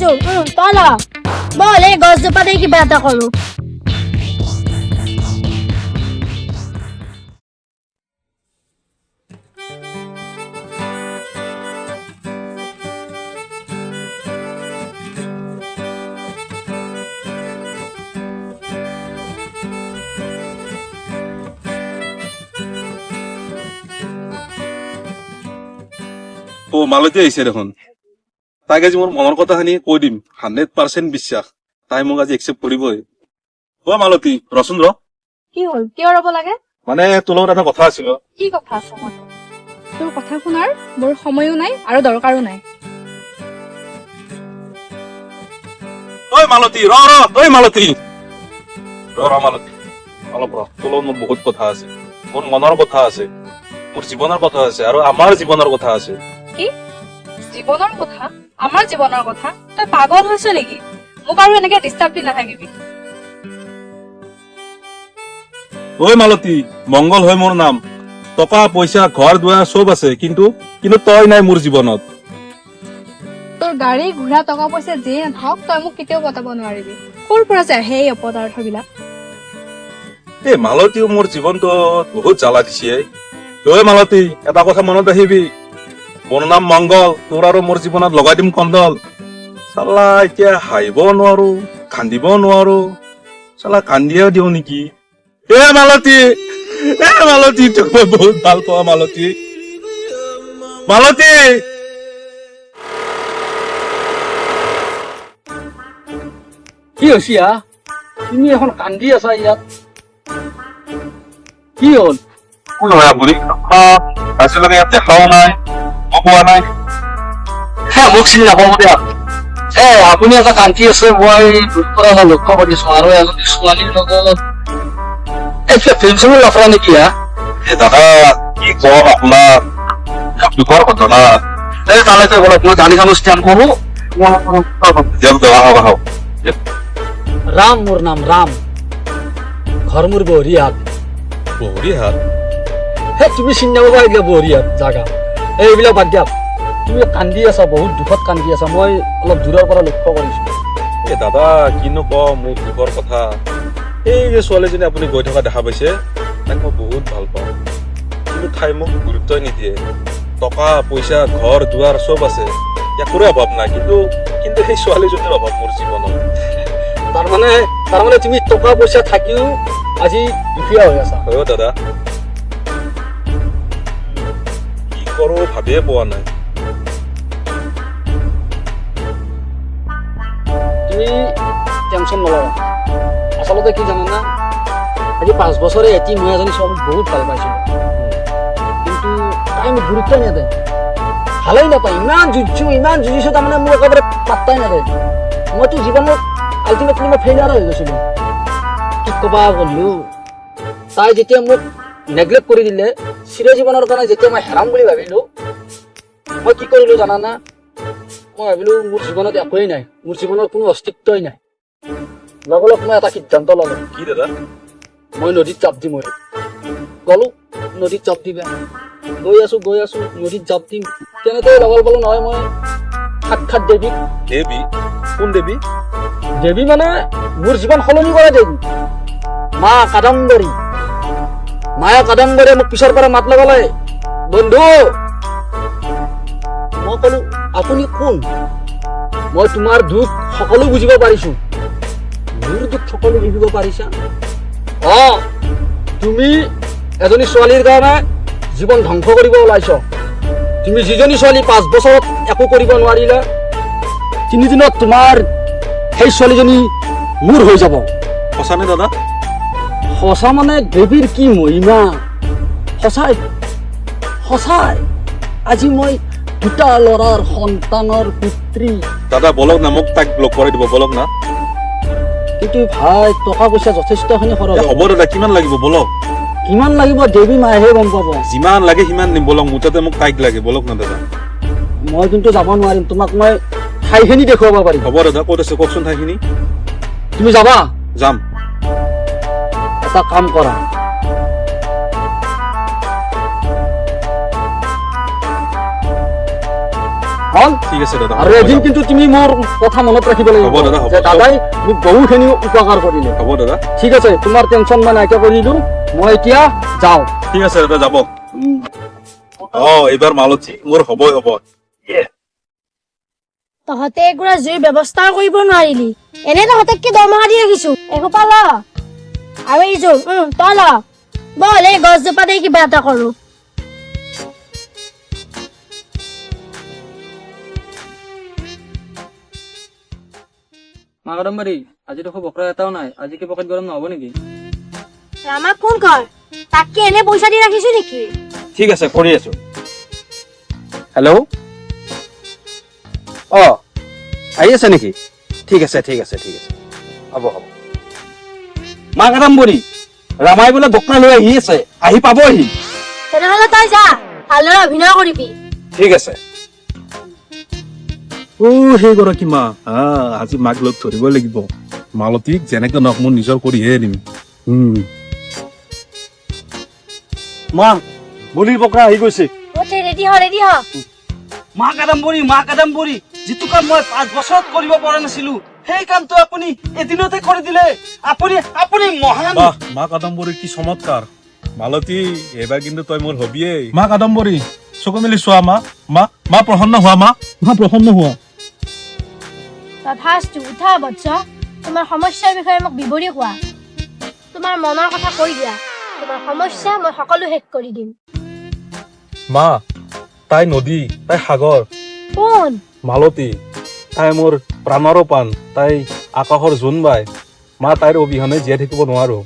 আহিছো তই ল বল এই গছজোপাতে কিবা এটা কৰো ও মালতী আহিছে দেখোন তাইক আজি মোৰ মনৰ কথাখিনি কৈ দিম 100% বিশ্বাস তাই মোক আজি একচেপ্ট কৰিবই ও মালতী ৰচোন ৰ কি হ'ল কিয় ৰব লাগে মানে তোৰ লগত এটা কথা আছিল কি কথা আছে মোৰ তোৰ কথা শুনাৰ মোৰ সময়ো নাই আৰু দৰকাৰো নাই ঐ মালতী ৰ ঐ মালতী ৰ মালতী অলপ ৰ তোৰ লগত মোৰ বহুত কথা আছে মোৰ মনৰ কথা আছে মোৰ জীৱনৰ কথা আছে আৰু আমাৰ জীৱনৰ কথা আছে কি জীৱনৰ কথা আমাৰ জীৱনৰ কথা তই পাগল হৈছ নেকি মোক আৰু এনেকে ডিষ্টাৰ্ব দি নাথাকিবি ঐ মালতী মংগল হয় মোৰ নাম টকা পইচা ঘৰ দুৱাৰ চব আছে কিন্তু তই নাই মোৰ জীৱনত তোৰ গাড়ী ঘোঁৰা টকা পইচা যিয়ে নাথাক তই মোক কেতিয়াও পতাব নোৱাৰিবি ক'ৰ পৰা যায় সেই অপদাৰ্থবিলাক এই মালতীও মোৰ জীৱনটো বহুত জ্বালা দিছে ঐ মালতী এটা কথা মনত ৰাখিবি মোৰ নাম মংগল তোৰ আৰু মোৰ জীৱনত লগাই দিম কণ্ডল চালা এতিয়া হাঁহিব নোৱাৰো কান্দিব নোৱাৰো চালা কান্দিও দিও নেকি মালতী তোক মই বহুত ভাল পাওঁ মালতী কি হৈছে তুমি এখন কান্দি আছা ইয়াত কি হ'ল কোন হয় আপুনি আজিলৈকে ইয়াত দেখাও নাই মই পোৱা নাই মোক চিনি নাপাব দিয়া আপুনি এটা কান্দি আছে মই লক্ষ্য কৰিছো আৰু এজনী ছোৱালীৰ লগত ফিল্ম লফৰা নেকি দাদা কি কম আপোনাক দুখৰ ঘটনা তালে তই বলক মই গাড়ীখন ষ্টেণ্ড কৰো দিয়ক দেৱা আহক ৰাম মোৰ নাম ৰাম ঘৰ মোৰ বহৰিয়াত বহৰিহাট তুমি চিনি নাপাবা এতিয়া বহৰিয়াত জাগা এইবিলাক বাদ দিয়া তুমি কান্দি আছা বহুত দুখত কান্দি আছা মই অলপ দূৰৰ পৰা লক্ষ্য কৰিছো দাদা কিনো কম মোৰ দুখৰ কথা এই যে ছোৱালীজনী আপুনি গৈ থকা দেখা পাইছে তাক মই বহুত ভাল পাওঁ কিন্তু ঠাই মোক গুৰুত্বই নিদিয়ে টকা পইচা ঘৰ দুৱাৰ চব আছে একোৰে অভাৱ নাই কিন্তু সেই ছোৱালীজনীৰ অভাৱ মোৰ জীৱনত তাৰমানে তুমি টকা পইচা থাকিও আজি দুখীয়া হৈ আছা হয় দাদা কি কৰো ভাবিয়ে পোৱা নাই তুমি টেনচন নলবা আচলতে কি জানা আজি 5 বছৰে এটি মই এজনী ছোৱালীক বহুত ভাল পাইছিলো কিন্তু তাই মোক গুৰুত্ব নিদিয়ে ভালেই নাপায় ইমান যুঁজিছো তাৰমানে মোৰ একেবাৰে পাত্তাই নাপায় মইতো জীৱনত আল্টিমেটলি মই ফেইলিয়াৰ হৈ গৈছিলো কি কবা বন্ধু তাই যেতিয়া মোক নেগলেক্ট কৰি দিলে চিৰ জীৱনৰ কাৰণে যেতিয়া মই হেৰাম বুলি ভাবিলো মই কি কৰিলো জানানা মই ভাবিলো মোৰ জীৱনত একোৱেই নাই মোৰ জীৱনৰ কোনো অস্তিত্বই নাই লগ মই এটা সিদ্ধান্ত ললো কি দাদা মই নদীত জাপ দিম গলো নদীত জাপ দিবা গৈ আছো নদীত জাপ দিম তেনেকৈ লগল পালো নহয় মই সাক্ষাৎ দেৱী কোন দেৱী দেৱী মানে মোৰ জীৱন সলনি কৰা দেৱী মায়া কাদম্বৰী মোক পিছৰ পৰা মাত লগালে বন্ধু মই কলো আপুনি কোন মই তোমাৰ দুখ সকলো বুজিব পাৰিছো মোৰ দুখ সকলো বুজিব পাৰিছা তুমি এজনী ছোৱালীৰ কাৰণে জীৱন ধ্বংস কৰিব ওলাইছ তুমি যিজনী ছোৱালী 5 বছৰত একো কৰিব নোৱাৰিলা 3 দিনত তোমাৰ সেই ছোৱালীজনী মোৰ হৈ যাব সঁচানে দাদা সঁচা মানে দেৱীৰ কি মহিমা সঁচাই আজি মই দুটা ল'ৰাৰ সন্তানৰ পিতৃ দাদা বলক না মোক তাক লগ কৰাই দিব বলক না কিন্তু ভাই টকা পইচা যথেষ্টখিনি খৰচ হ'ব দাদা কিমান লাগিব বলক কিমান লাগিব দেৱী মায়েহে গম পাব যিমান লাগে সিমান দিম বলক মুঠতে মোক তাইক লাগে বলক না দাদা মই কিন্তু যাব নোৱাৰিম তোমাক মই ঠাইখিনি দেখুৱাব পাৰিম হ'ব দাদা ক'ত আছে কওকচোন ঠাইখিনি তুমি যাবা যাম এটা কাম কৰা হল ঠিক আছে দাদা আৰু এদিন কিন্তু তুমি মোৰ কথা মনত ৰাখিব লাগিব হ'ব দাদা, হ'ব। যে দাদাই মোক বহুখিনি উপকাৰ কৰিলে হ'ব দাদা ঠিক আছে তোমাৰ টেনচন মই নাইকিয়া কৰিলো মই এতিয়া যাওঁ ঠিক আছে দাদা যাব এইবাৰ মালতী মোৰ হ'বই হ'ব তহঁতে এগুৰা জুইৰ ব্যৱস্থা কৰিব নোৱাৰিলি এনে তহঁতক কি দৰমহা দি ৰাখিছো এসোপা ল আৰু এই জোৰ তই ল বল এই গছজোপাতে কিবা এটা কৰো মা কাদম্বৰী আজি দেখো বকৰা এটাও নাই আজি কি পকেট গৰম নহ'ব নেকি আমাক ফোন কৰ তাক কি এনে পইচা দি ৰাখিছো নেকি ঠিক আছে কৰি আছো হেল্ল' আহি আছে নেকি ঠিক আছে হ'ব মা কাদম্বৰী ৰামাই বোলে বকৰা লৈ আহি আছে আহি পাবহি তেনেহলে তই যা ভালদৰে অভিনয় কৰিবি ঠিক আছে সেই গৰাকী মা আজি মাক লগ ধৰিব লাগিব মালতীক যেনেকে নহওক মোৰ নিজৰ কৰিহে দিম মা বলিৰ বকৰা আহি গৈছে ৰেডি হ মা কাদম্বৰী যিটো কাম মই 5 বছৰত কৰিব পৰা নাছিলো সেই কামটো আপুনি এদিনতে কৰি দিলে আপুনি মহান মা কাদম্বৰী কি চমৎকাৰ মালতী এইবাৰ কিন্তু তই মোৰ হবিয়ে মা কাদম্বৰী চকু মেলি চোৱা মা প্ৰসন্ন হোৱা মা প্ৰসন্ন হোৱা তথাস্তু উঠা বৎস তোমাৰ সমস্যাৰ বিষয়ে মোক বিৱৰি কোৱা তোমাৰ মনৰ কথা কৈ দিয়া তোমাৰ সমস্যা মই সকলো শেষ কৰি দিম মা তাই নদী তাই সাগৰ কোন মালতী তাই মোৰ প্ৰাণৰো পাণ তাই আকাশৰ জোন বাই মা তাইৰ অবিহনে জীয়াই থাকিব নোৱাৰো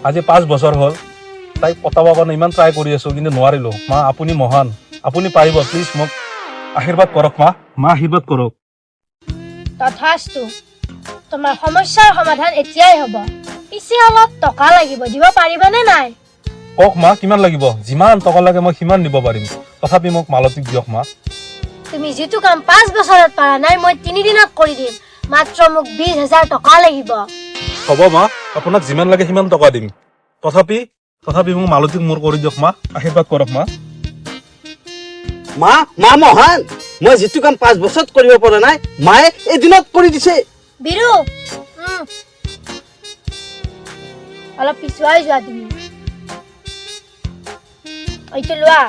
আজি 5 বছৰ হ'ল তাইক পতাব কাৰণে ইমান ট্ৰাই কৰি আছো কিন্তু নোৱাৰিলো মা আপুনি মহান আপুনি পাৰিব প্লিজ মোক আশীৰ্বাদ কৰক মা আশীৰ্বাদ কৰক তথাস্তু তোমাৰ সমস্যাৰ সমাধান এতিয়াই হ'ব পিছে অলপ টকা লাগিব দিব পাৰিবানে নাই কওক মা কিমান লাগিব যিমান টকা লাগে মই সিমান দিব পাৰিম তথাপি মোক মালতীক দিয়ক মা তুমি যিটো কাম 5 বছৰত পাৰা নাই মই 3 দিনত কৰি দিম মাত্ৰ মোক 20,000 টকা লাগিব হ'ব মা আপোনাক যিমান লাগে সিমান টকা দিম তথাপি মোক মালতীক মোৰ কৰি দিয়ক মা আশীৰ্বাদ কৰক মা মহান মই যিটো কাম 5 বছৰত কৰিব পৰা নাই মায়ে এদিনত কৰি দিছে বিৰু অলপ পিছুৱাই যোৱা তুমি এইটো লোৱা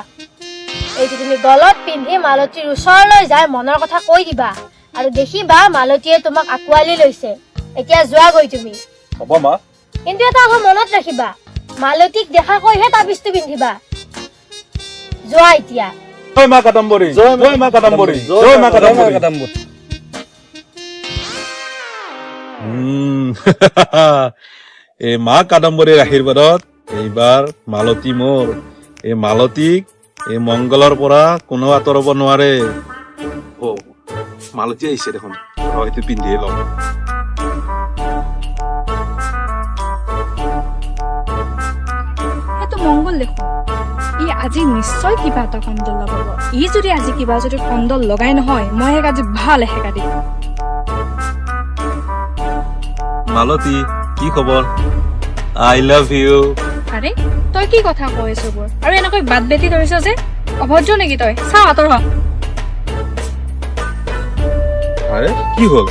এইটো তুমি গলত পিন্ধি মালতীৰ ওচৰলৈ যাই মনৰ কথা কৈ দিবা আৰু দেখিবা মালতীয়ে তোমাক আঁকোৱালি লৈছে এতিয়া যোৱা গৈ তুমি হ'ব মা কিন্তু এটা কথা মনত ৰাখিবা মালতীক দেখাকৈহে তাবিজটো পিন্ধিবা যোৱা এতিয়া জয় মা কাদম্বৰী জয় মা কাদম্বৰী জয় মা কাদম্বৰী এই মা কাদম্বৰীৰ আশীৰ্বাদত এইবাৰ মালতী মোৰ এই মালতীক এই মংগলৰ পৰা কোনো আঁতৰাব নোৱাৰে মালতী আহিছে দেখোন এইটো পিন্ধিয়ে লওঁ সেইটো মংগল দেখোন ই আজি নিশ্চয় কিবা এটা কণ্ডল লগাব ই যদি আজি কিবা যদি কণ্ডল লগাই নহয় মই আজি ভাল এসেকা দিম মালতী কি খবৰ আই লাভ ইউ আৰে তই কি কথা কৈ আছ বৰ আৰু এনেকৈ বাদ বেটি ধৰিছ যে অভদ্ৰ নেকি তই চাওঁ আঁতৰ হ আৰে কি হ'ল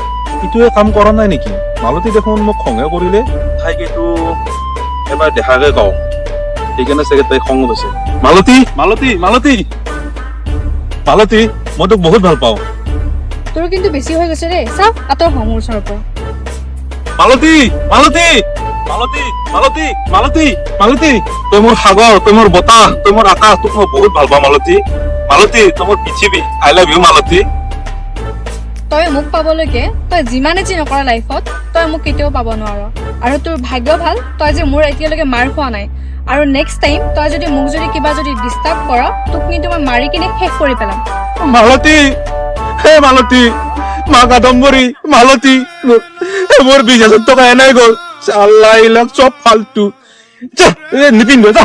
ইটোৱে কাম কৰা নাই নেকি মালতী দেখোন মোক খঙে কৰিলে তাইক এইটো এবাৰ দেখাকে কওঁ সেইকাৰণে চাগে তাই খং উঠিছে মালতী মই তোক বহুত ভাল পাওঁ তোৰ কিন্তু বেছি হৈ গৈছে দেই চাওঁ আঁতৰ হ মোৰ ওচৰৰ পৰা মালতী তই মোৰ সাগৰ তই মোৰ বতাহ তই মোৰ আকাশ তোক মই বহুত ভাল পাওঁ মালতী তই মোৰ পৃথিৱী আই লাভ ইউ মালতী তই মোক পাবলৈকে তই যিমানে যি নকৰা লাইফত তই মোক কেতিয়াও পাব নোৱাৰ আৰু তোৰ ভাগ্য ভাল তই যে মোৰ এতিয়ালৈকে মাৰ খোৱা নাই আৰু নেক্সট টাইম তই যদি মোক যদি কিবা যদি ডিষ্টাৰ্ব কৰ তোক কিন্তু মই মাৰি কিনে শেষ কৰি পেলাম মালতী মা কাদম্বৰী মালতী মোৰ 20,000 টকা এনাই গ'ল আল্লাহ এইবিলাক চব ফাল্টু নিপিন্ধো যা